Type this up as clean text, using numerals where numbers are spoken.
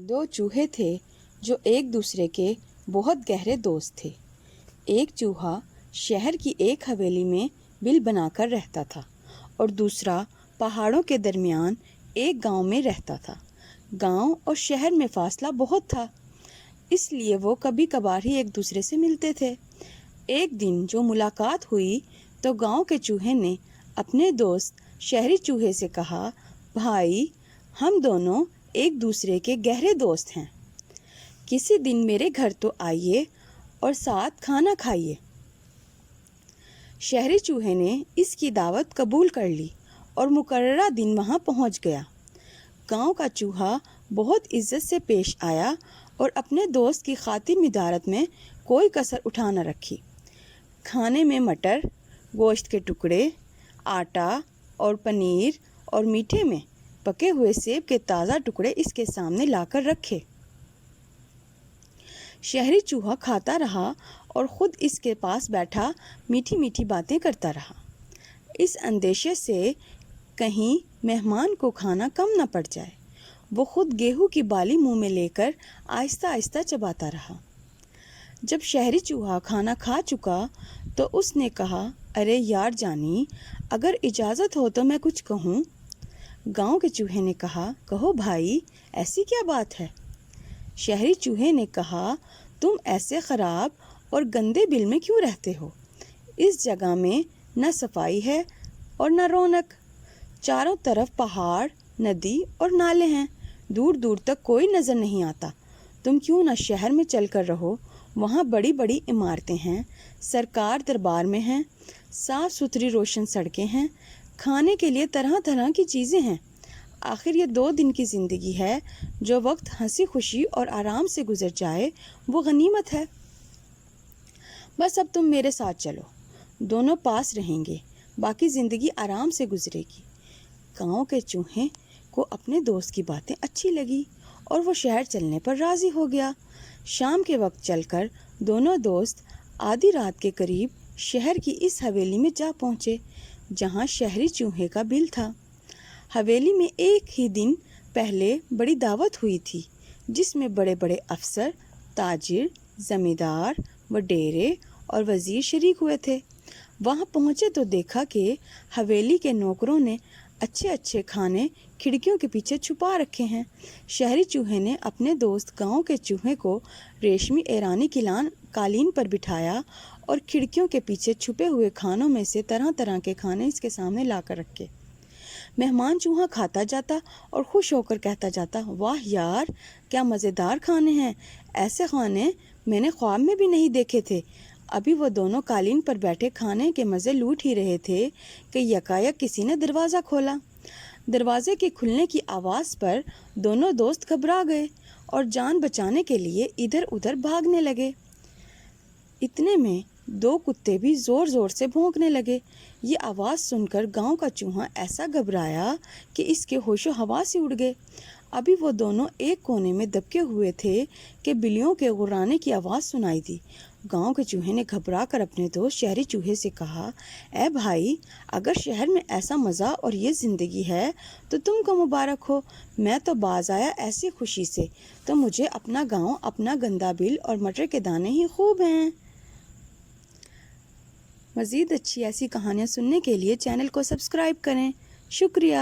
دو چوہے تھے جو ایک دوسرے کے بہت گہرے دوست تھے۔ ایک چوہا شہر کی ایک حویلی میں بل بنا کر رہتا تھا اور دوسرا پہاڑوں کے درمیان ایک گاؤں میں رہتا تھا۔ گاؤں اور شہر میں فاصلہ بہت تھا، اس لیے وہ کبھی کبھار ہی ایک دوسرے سے ملتے تھے۔ ایک دن جو ملاقات ہوئی تو گاؤں کے چوہے نے اپنے دوست شہری چوہے سے کہا، بھائی، ہم دونوں ایک دوسرے کے گہرے دوست ہیں، کسی دن میرے گھر تو آئیے اور ساتھ کھانا کھائیے۔ شہری چوہے نے اس کی دعوت قبول کر لی اور مقررہ دن وہاں پہنچ گیا۔ گاؤں کا چوہا بہت عزت سے پیش آیا اور اپنے دوست کی خاطر مدارت میں کوئی کسر اٹھا نہ رکھی۔ کھانے میں مٹر، گوشت کے ٹکڑے، آٹا اور پنیر اور میٹھے میں پکے ہوئے سیب کے تازہ ٹکڑے اس کے سامنے لا کر رکھے۔ شہری چوہا کھاتا رہا اور خود اس کے پاس بیٹھا میٹھی میٹھی باتیں کرتا رہا، اس اندیشے سے کہیں مہمان کو کھانا کم نہ پڑ جائے۔ وہ خود گیہوں کی بالی منہ میں لے کر آہستہ آہستہ چباتا رہا۔ جب شہری چوہا کھانا کھا چکا تو اس نے کہا، ارے یار جانی، اگر اجازت ہو تو میں کچھ کہوں؟ گاؤں کے چوہے نے کہا، کہو بھائی، ایسی کیا بات ہے؟ شہری چوہے نے کہا، تم ایسے خراب اور گندے بل میں کیوں رہتے ہو؟ اس جگہ میں نہ صفائی ہے اور نہ رونق، چاروں طرف پہاڑ، ندی اور نالے ہیں، دور دور تک کوئی نظر نہیں آتا۔ تم کیوں نہ شہر میں چل کر رہو، وہاں بڑی بڑی عمارتیں ہیں، سرکار دربار میں ہیں، صاف ستھری روشن سڑکیں ہیں، کھانے کے لیے طرح طرح کی چیزیں ہیں۔ آخر یہ 2 دن کی زندگی ہے، جو وقت ہنسی خوشی اور آرام سے گزر جائے وہ غنیمت ہے۔ بس اب تم میرے ساتھ چلو، دونوں پاس رہیں گے، باقی زندگی آرام سے گزرے گی۔ گاؤں کے چوہے کو اپنے دوست کی باتیں اچھی لگی اور وہ شہر چلنے پر راضی ہو گیا۔ شام کے وقت چل کر دونوں دوست آدھی رات کے قریب شہر کی اس حویلی میں جا پہنچے جہاں شہری چوہے کا بل تھا۔ حویلی میں ایک ہی دن پہلے بڑی دعوت ہوئی تھی جس میں بڑے بڑے افسر، تاجر، زمیندار، وڈیرے اور وزیر شریک ہوئے تھے۔ وہاں پہنچے تو دیکھا کہ حویلی کے نوکروں نے اچھے اچھے کھانے کھڑکیوں کے پیچھے چھپا رکھے ہیں۔ شہری چوہے نے اپنے دوست گاؤں کے چوہے کو ریشمی ایرانی قالین پر بٹھایا اور کھڑکیوں کے پیچھے چھپے ہوئے کھانوں میں سے طرح طرح کے کھانے اس کے سامنے لا کر رکھے۔ مہمان چوہا کھاتا جاتا اور خوش ہو کر کہتا جاتا، واہ یار، کیا مزیدار کھانے ہیں، ایسے کھانے میں نے خواب میں بھی نہیں دیکھے تھے۔ ابھی وہ دونوں قالین پر بیٹھے کھانے کے مزے لوٹ ہی رہے تھے کہ یکایک کسی نے دروازہ کھولا۔ دروازے کے کھلنے کی آواز پر دونوں دوست گھبرا گئے اور جان بچانے کے لیے ادھر ادھر بھاگنے لگے۔ اتنے میں 2 کتے بھی زور زور سے بھونکنے لگے۔ یہ آواز سن کر گاؤں کا چوہا ایسا گھبرایا کہ اس کے ہوش و حواس ہی اڑ گئے۔ ابھی وہ دونوں ایک کونے میں دبکے ہوئے تھے کہ بلیوں کے غرانے کی آواز سنائی دی۔ گاؤں کے چوہے نے گھبرا کر اپنے دوست شہری چوہے سے کہا، اے بھائی، اگر شہر میں ایسا مزہ اور یہ زندگی ہے تو تم کو مبارک ہو، میں تو باز آیا ایسی خوشی سے، تو مجھے اپنا گاؤں، اپنا گندا بل اور مٹر کے دانے ہی خوب ہیں۔ مزید اچھی ایسی کہانیاں سننے کے لیے چینل کو سبسکرائب کریں۔ شکریہ۔